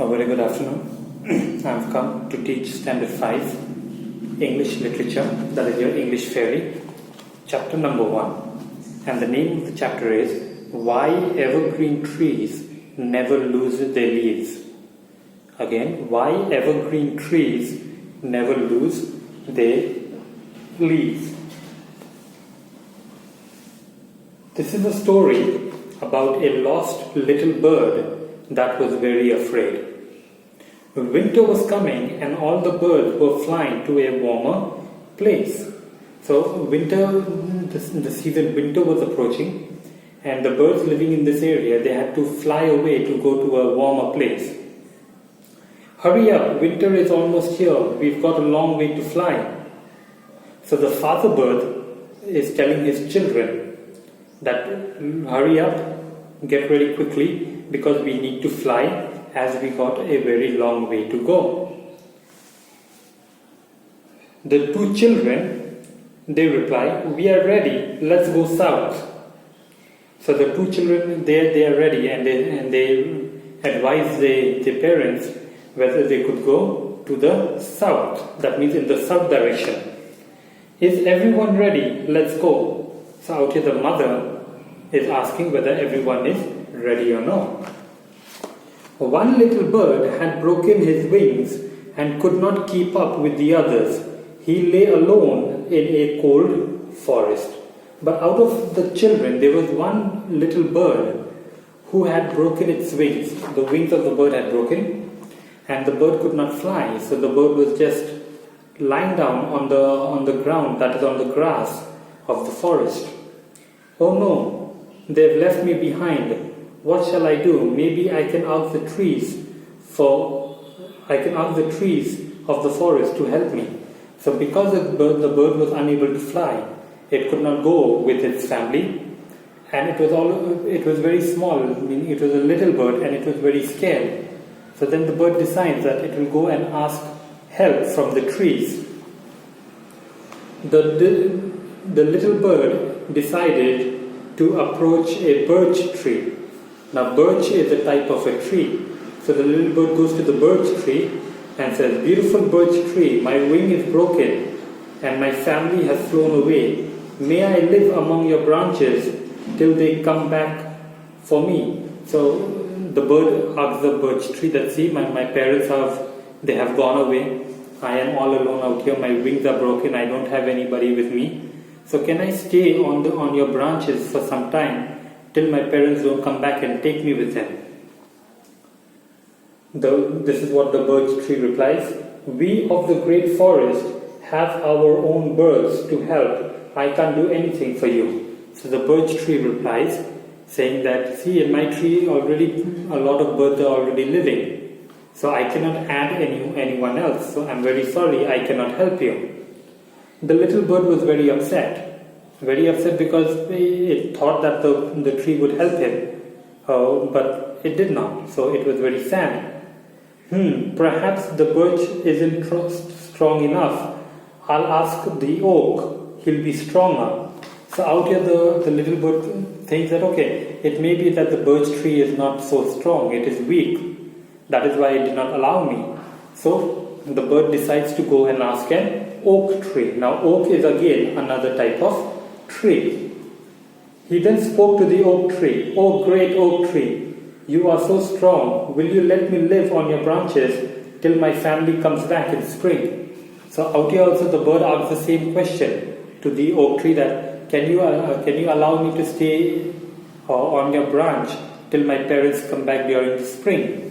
A very good afternoon. I've come to teach Standard 5 English Literature, that is your English Fairy, chapter number 1. And the name of the chapter is Why Evergreen Trees Never Lose Their Leaves. Again, why evergreen trees never lose their leaves. This is a story about a lost little bird that was very afraid. Winter was coming and all the birds were flying to a warmer place. So the season winter was approaching, and the birds living in this area, they had to fly away to go to a warmer place. Hurry up, winter is almost here, we've got a long way to fly. So the father bird is telling his children that hurry up, get ready quickly, because we need to fly as we got a very long way to go. The two children, they reply, we are ready, let's go south. So the two children, they are ready, and they advise their parents whether they could go to the south, that means in the south direction. Is everyone ready? Let's go. So out here the mother is asking whether everyone is ready or not. One little bird had broken his wings and could not keep up with the others. He lay alone in a cold forest. But out of the children, there was one little bird who had broken its wings. The wings of the bird had broken, and the bird could not fly. So the bird was just lying down on the ground, that is on the grass of the forest. Oh no, they've left me behind. What shall I do? Maybe I can ask the trees of the forest to help me. So because the bird was unable to fly, it could not go with its family, and it was very small. I mean, it was a little bird, and it was very scared. So then the bird decides that it will go and ask help from the trees. The little bird decided to approach a birch tree. Now birch is a type of a tree. So the little bird goes to the birch tree and says, beautiful birch tree, my wing is broken and my family has flown away. May I live among your branches till they come back for me? So the bird asks the birch tree that, see, my parents have gone away. I am all alone out here. My wings are broken. I don't have anybody with me. So can I stay on your branches for some time till my parents don't come back and take me with them? This is what the birch tree replies. We of the great forest have our own birds to help. I can't do anything for you. So the birch tree replies, saying that, see, in my tree already a lot of birds are already living. So I cannot add anyone else. So I'm very sorry, I cannot help you. The little bird was very upset because it thought that the tree would help him, but it did not. So it was very sad. Perhaps the birch isn't strong enough. I'll ask the oak, he'll be stronger. So out here the little bird thinks that, okay, it may be that the birch tree is not so strong, it is weak. That is why it did not allow me. So the bird decides to go and ask an oak tree. Now oak is again another type of tree. He then spoke to the oak tree. Oh, great oak tree, you are so strong. Will you let me live on your branches till my family comes back in spring? So out here also the bird asks the same question to the oak tree, that can you allow me to stay on your branch till my parents come back during the spring?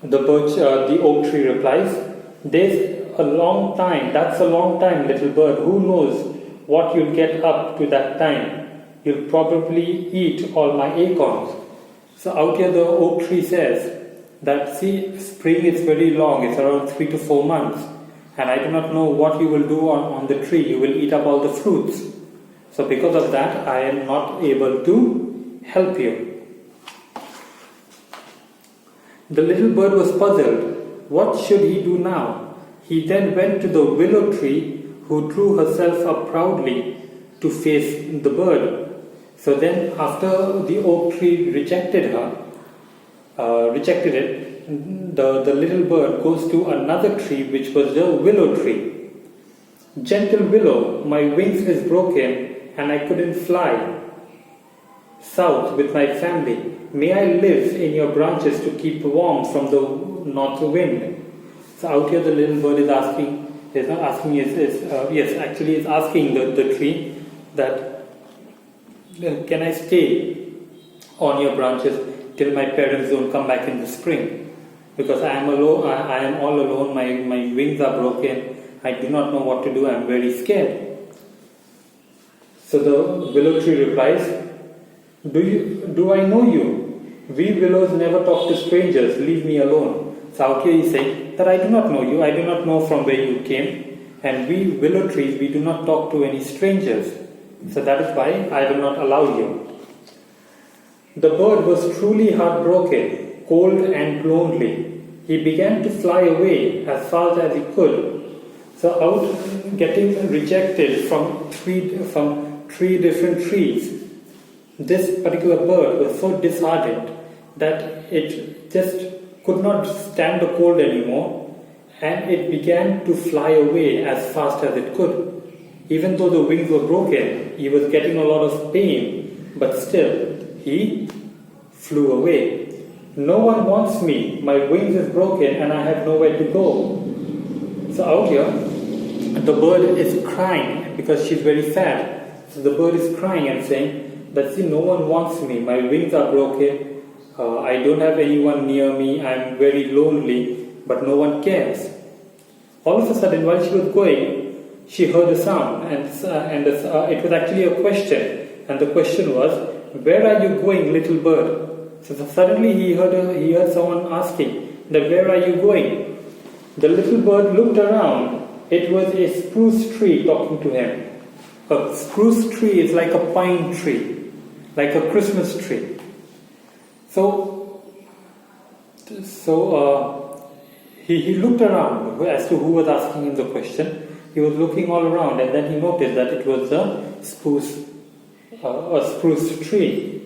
The oak tree replies, there's a long time. That's a long time, little bird. Who knows what you'll get up to that time? You'll probably eat all my acorns. So out here the oak tree says that, see, spring is very long. It's around 3 to 4 months. And I do not know what you will do on the tree. You will eat up all the fruits. So because of that, I am not able to help you. The little bird was puzzled. What should he do now? He then went to the willow tree, who drew herself up proudly to face the bird. So then after the oak tree rejected her, rejected it, the little bird goes to another tree, which was the willow tree. Gentle willow, my wings is broken and I couldn't fly south with my family. May I live in your branches to keep warm from the north wind. So out here the little bird is asking, it's asking the tree that, can I stay on your branches till my parents don't come back in the spring? Because I am alone, I am all alone, my wings are broken, I do not know what to do, I am very scared. So the willow tree replies, do I know you? We willows never talk to strangers, leave me alone. So out here he is saying that I do not know you, I do not know from where you came, and we willow trees, we do not talk to any strangers. So that is why I will not allow you. The bird was truly heartbroken, cold and lonely. He began to fly away as fast as he could. So out getting rejected from three different trees, this particular bird was so disheartened that it just could not stand the cold anymore, and it began to fly away as fast as it could. Even though the wings were broken, he was getting a lot of pain, but still he flew away. No one wants me, my wings is broken and I have nowhere to go. So out here the bird is crying because she's very sad. So the bird is crying and saying that, see, no one wants me, my wings are broken, I don't have anyone near me, I'm very lonely, but no one cares. All of a sudden, while she was going, she heard a sound, and it was actually a question, and the question was, where are you going, little bird? So suddenly he heard someone asking that, where are you going? The little bird looked around. It was a spruce tree talking to him. A spruce tree is like a pine tree, like a Christmas tree. So he looked around as to who was asking him the question. He was looking all around, and then he noticed that it was a spruce tree.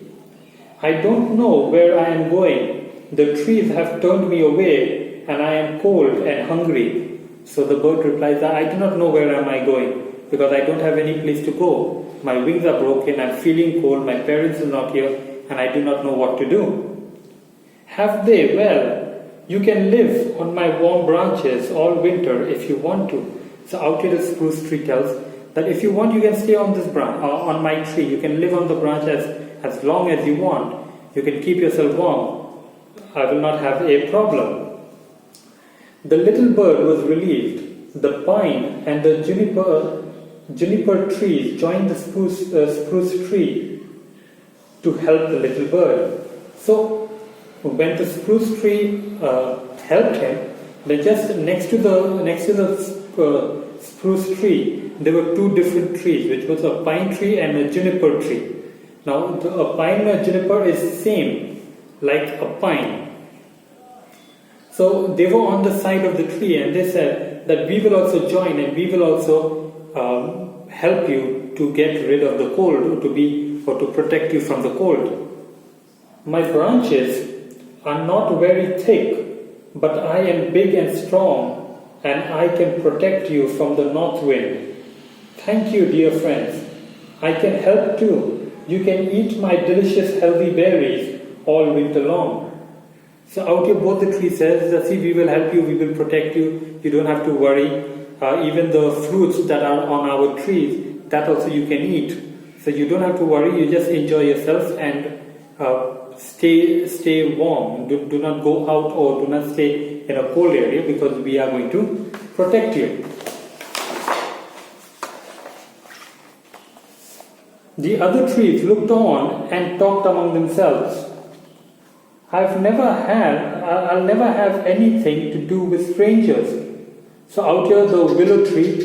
I don't know where I am going. The trees have turned me away, and I am cold and hungry. So the bird replies, I do not know where am I going, because I don't have any place to go. My wings are broken, I am feeling cold, my parents are not here, and I do not know what to do. Have they? Well, you can live on my warm branches all winter if you want to. So out here the spruce tree tells that if you want, you can stay on this branch, on my tree. You can live on the branch as long as you want. You can keep yourself warm. I will not have a problem. The little bird was relieved. The pine and the juniper trees joined the spruce tree to help the little bird. So when the spruce tree helped him, then just next to the spruce tree, there were two different trees, which was a pine tree and a juniper tree. Now, a pine and a juniper is same, like a pine. So they were on the side of the tree, and they said that we will also join and we will also help you to get rid of the cold, or to protect you from the cold. My branches are not very thick, but I am big and strong, and I can protect you from the north wind. Thank you, dear friends. I can help too. You can eat my delicious healthy berries all winter long. So out here both the tree says that, see, we will help you, we will protect you, you don't have to worry. Even the fruits that are on our trees, that also you can eat. So you don't have to worry, you just enjoy yourself and stay warm. Do not go out or do not stay in a cold area, because we are going to protect you. The other trees looked on and talked among themselves. I'll never have anything to do with strangers. So out here the willow tree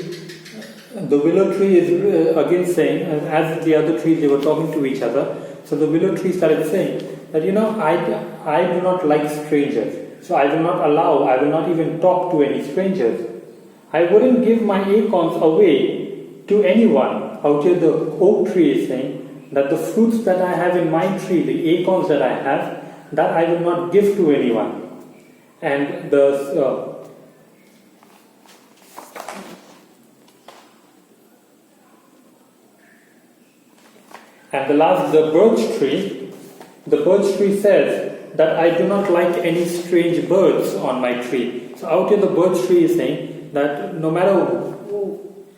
is again saying, as the other trees, they were talking to each other. So the willow tree started saying that, I do not like strangers. So I will not even talk to any strangers. I wouldn't give my acorns away to anyone. Out here the oak tree is saying that the fruits that I have in my tree, the acorns that I have, that I will not give to anyone. And the last, the birch tree. The birch tree says that I do not like any strange birds on my tree. So out here the birch tree is saying that no matter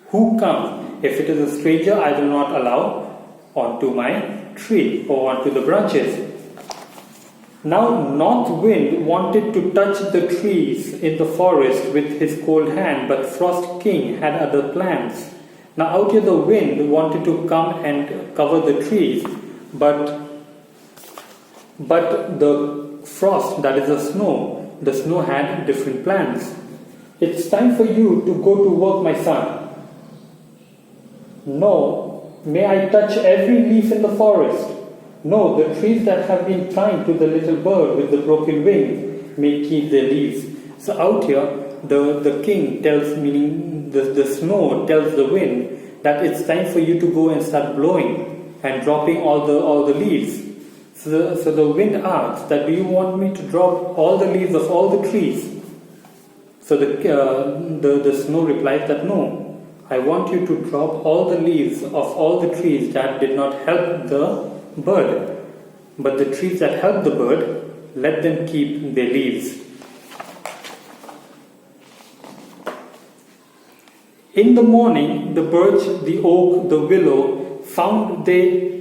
who comes, if it is a stranger, I will not allow onto my tree or onto the branches. Now North Wind wanted to touch the trees in the forest with his cold hand, but Frost King had other plans. Now out here the wind wanted to come and cover the trees, but the frost, that is the snow had different plans. It's time for you to go to work, my son. No, may I touch every leaf in the forest? No, the trees that have been kind to the little bird with the broken wing may keep their leaves. So out here, the king tells, meaning the snow tells the wind that it's time for you to go and start blowing and dropping all the leaves. So the wind asks that, do you want me to drop all the leaves of all the trees? So the snow replies that no, I want you to drop all the leaves of all the trees that did not help the bird. But the trees that help the bird, let them keep their leaves. In the morning, the birch, the oak, the willow found their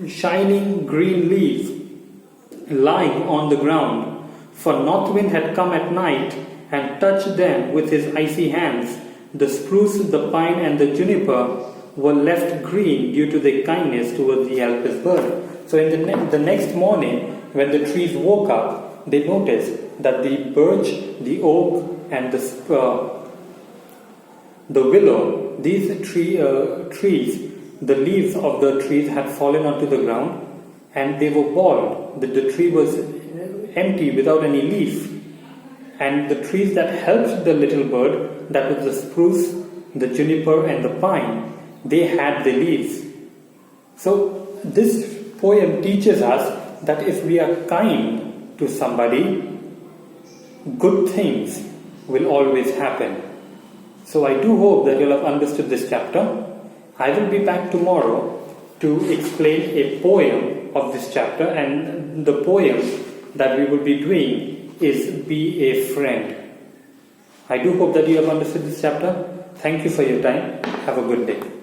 shining green leaves lying on the ground, for North Wind had come at night and touched them with his icy hands. The spruce, the pine, and the juniper were left green due to their kindness towards the helpless bird. So in the next morning, when the trees woke up, they noticed that the birch, the oak, and the willow, these trees, the leaves of the trees had fallen onto the ground and they were bald. The tree was empty without any leaf. And the trees that helped the little bird, that was the spruce, the juniper, and the pine, they had the leaves. So this poem teaches us that if we are kind to somebody, good things will always happen. So I do hope that you'll have understood this chapter. I will be back tomorrow to explain a poem of this chapter, and the poem that we will be doing is Be a Friend. I do hope that you have understood this chapter. Thank you for your time. Have a good day.